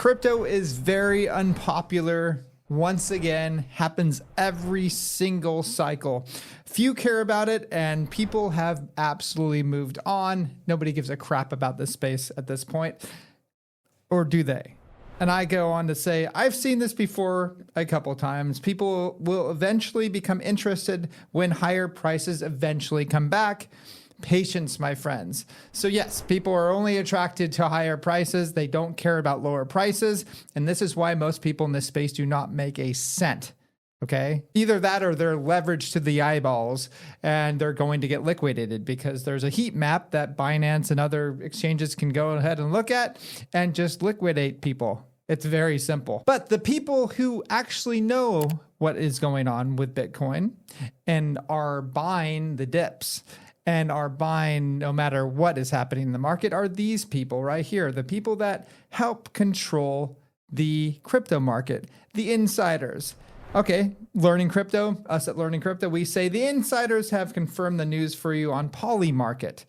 Crypto is very unpopular. Once again, happens every single cycle. Few care about it, and people have absolutely moved on. Nobody gives a crap about this space at this point, or do they? And I go on to say, I've seen this before a couple times. People will eventually become interested when higher prices eventually come back. Patience, my friends. So yes, people are only attracted to higher prices. They don't care about lower prices. And this is why most people in this space do not make a cent. Okay. Either that or they're leveraged to the eyeballs and they're going to get liquidated because there's a heat map that Binance and other exchanges can go ahead and look at and just liquidate people. It's very simple. But the people who actually know what is going on with Bitcoin and are buying the dips and are buying no matter what is happening in the market are these people right here, the people that help control the crypto market, the insiders. Okay, Learning Crypto, us at Learning Crypto, we say the insiders have confirmed the news for you on Polymarket.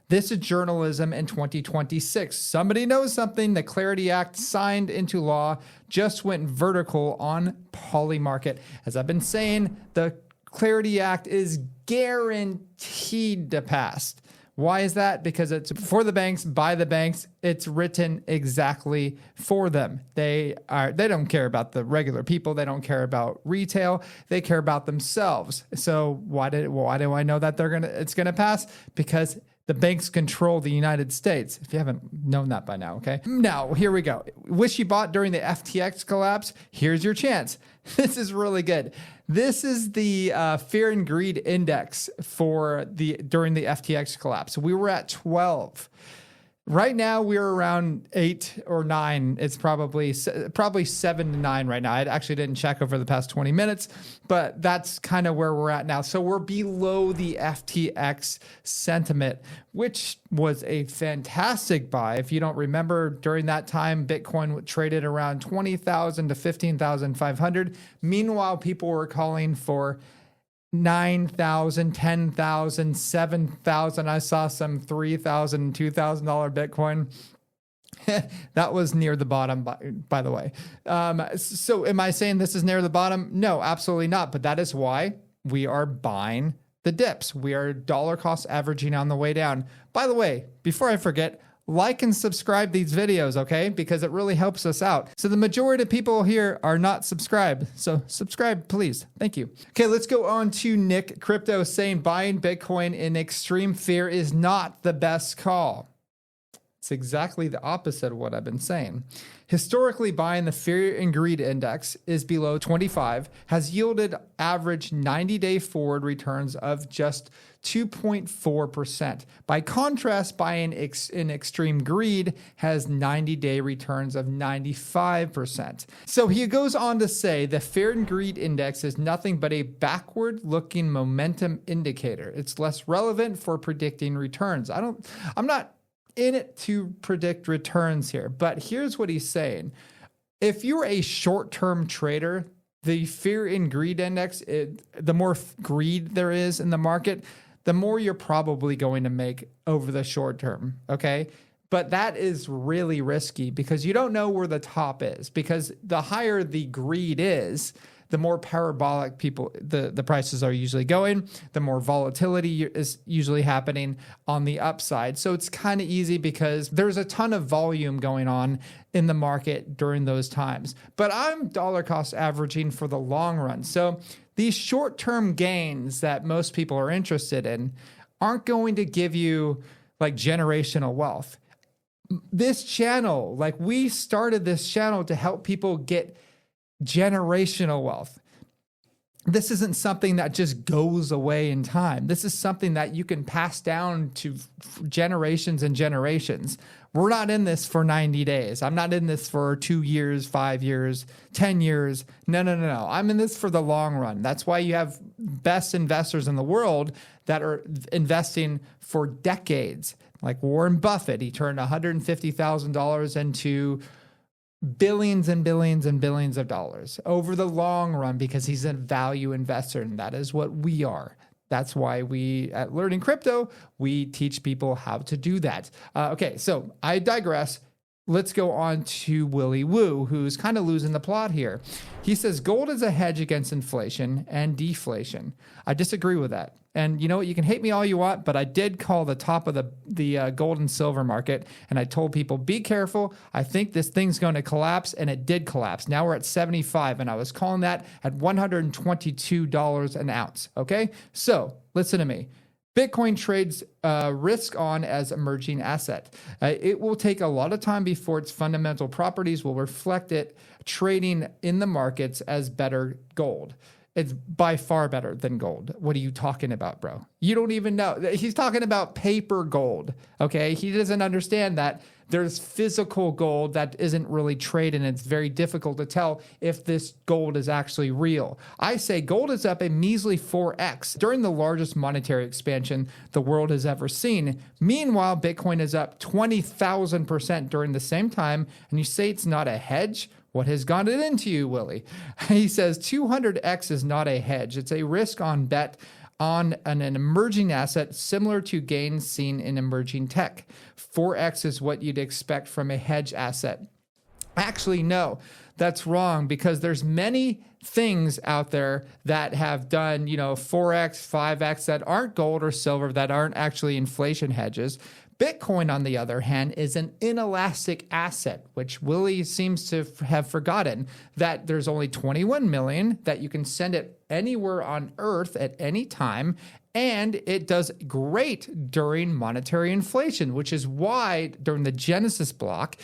This is journalism in 2026. Somebody knows something. The Clarity Act signed into law just went vertical on Polymarket. As I've been saying, the Clarity Act is guaranteed to pass. Why is that? Because it's for the banks, by the banks. It's written exactly for them. They don't care about the regular people. They don't care about retail. They care about themselves. So why do I know that it's gonna pass? Because the banks control the United States, if you haven't known that by now, okay? Now, here we go. Wish you bought during the FTX collapse? Here's your chance. This is really good. This is the fear and greed index during the FTX collapse. We were at 12. Right now, we're around 8 or 9. It's probably 7 to 9 right now. I actually didn't check over the past 20 minutes, but that's kind of where we're at now. So we're below the FTX sentiment, which was a fantastic buy. If you don't remember, during that time, Bitcoin traded around 20,000 to 15,500. Meanwhile, people were calling for 9,000, 10,000, 7,000. I saw some $3,000, $2,000 Bitcoin. That was near the bottom, by the way. So am I saying this is near the bottom? No, absolutely not. But that is why we are buying the dips. We are dollar cost averaging on the way down. By the way, before I forget, like and subscribe these videos, okay? Because it really helps us out. So the majority of people here are not subscribed. So subscribe, please. Thank you. Okay, let's go on to Nick Crypto saying buying Bitcoin in extreme fear is not the best call. It's exactly the opposite of what I've been saying. Historically, buying the fear and greed index is below 25, has yielded average 90-day forward returns of just 2.4%. By contrast, buying in extreme greed has 90-day returns of 95%. So he goes on to say the fear and greed index is nothing but a backward-looking momentum indicator. It's less relevant for predicting returns. I'm not in it to predict returns here, but here's what he's saying. If you're a short-term trader, the fear and greed index, the more greed there is in the market, the more you're probably going to make over the short term, okay? But that is really risky because you don't know where the top is, because the higher the greed is, the more parabolic the prices are usually going, the more volatility is usually happening on the upside. So it's kind of easy because there's a ton of volume going on in the market during those times. But I'm dollar cost averaging for the long run. So these short-term gains that most people are interested in aren't going to give you like generational wealth. This channel, like we started this channel to help people get generational wealth. This isn't something that just goes away in time. This is something that you can pass down to generations and generations. We're not in this for 90 days. I'm not in this for 2 years, 5 years, 10 years. No. I'm in this for the long run. That's why you have best investors in the world that are investing for decades. Like Warren Buffett, he turned $150,000 into billions and billions and billions of dollars over the long run because he's a value investor, and that is what we are. That's why we at Learning Crypto, we teach people how to do that. Okay, so I digress. let's go on to Willy Woo, who's kind of losing the plot here. He says gold is a hedge against inflation and deflation. I disagree with that. And you know what? You can hate me all you want, but I did call the top of the gold and silver market, and I told people, be careful. I think this thing's going to collapse, and it did collapse. Now we're at 75, and I was calling that at $122 an ounce. Okay? So listen to me. Bitcoin trades risk on as emerging asset. It will take a lot of time before its fundamental properties will reflect it trading in the markets as better gold. It's by far better than gold. What are you talking about, bro? You don't even know. He's talking about paper gold, okay? He doesn't understand that there's physical gold that isn't really traded, and it's very difficult to tell if this gold is actually real. I say gold is up a measly 4x during the largest monetary expansion the world has ever seen. Meanwhile, Bitcoin is up 20,000% during the same time, and you say it's not a hedge? What has gone it into you, Willie? He says 200x is not a hedge. It's a risk on bet on an emerging asset similar to gains seen in emerging tech. 4x is what you'd expect from a hedge asset. Actually, no, that's wrong, because there's many things out there that have done, 4x, 5x that aren't gold or silver, that aren't actually inflation hedges. Bitcoin, on the other hand, is an inelastic asset, which Willie seems to have forgotten, that there's only 21 million, that you can send it anywhere on Earth at any time, and it does great during monetary inflation, which is why during the Genesis block,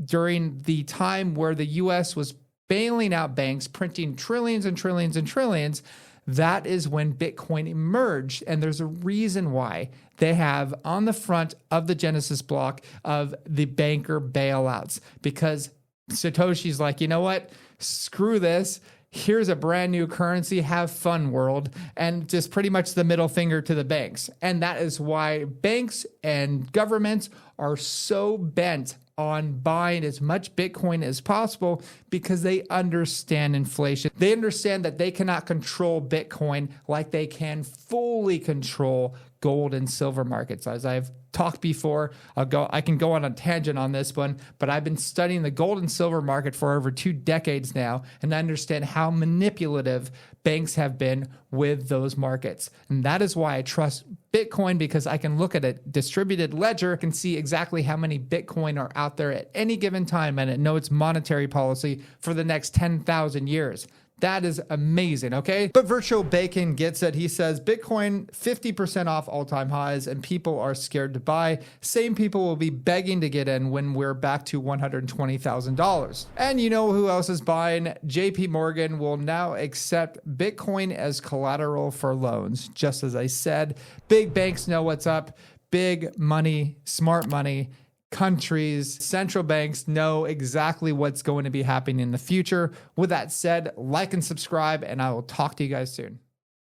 during the time where the U.S. was bailing out banks, printing trillions and trillions and trillions, that is when Bitcoin emerged. And there's a reason why they have on the front of the Genesis block of the banker bailouts, because Satoshi's like, you know what? Screw this. Here's a brand new currency. Have fun, world. And just pretty much the middle finger to the banks. And that is why banks and governments are so bent on buying as much Bitcoin as possible, because they understand inflation. They understand that they cannot control Bitcoin like they can fully control gold and silver markets. As I've talked before, I can go on a tangent on this one, but I've been studying the gold and silver market for over 2 decades now, and I understand how manipulative banks have been with those markets. And that is why I trust Bitcoin, because I can look at a distributed ledger, can see exactly how many Bitcoin are out there at any given time, and I know its monetary policy for the next 10,000 years. That is amazing, okay? But Virtual Bacon gets it. He says, Bitcoin 50% off all-time highs, and people are scared to buy. Same people will be begging to get in when we're back to $120,000. And you know who else is buying? JP Morgan will now accept Bitcoin as collateral for loans. Just as I said, big banks know what's up. Big money, smart money. Countries, central banks know exactly what's going to be happening in the future. With that said, like and subscribe, and I will talk to you guys soon.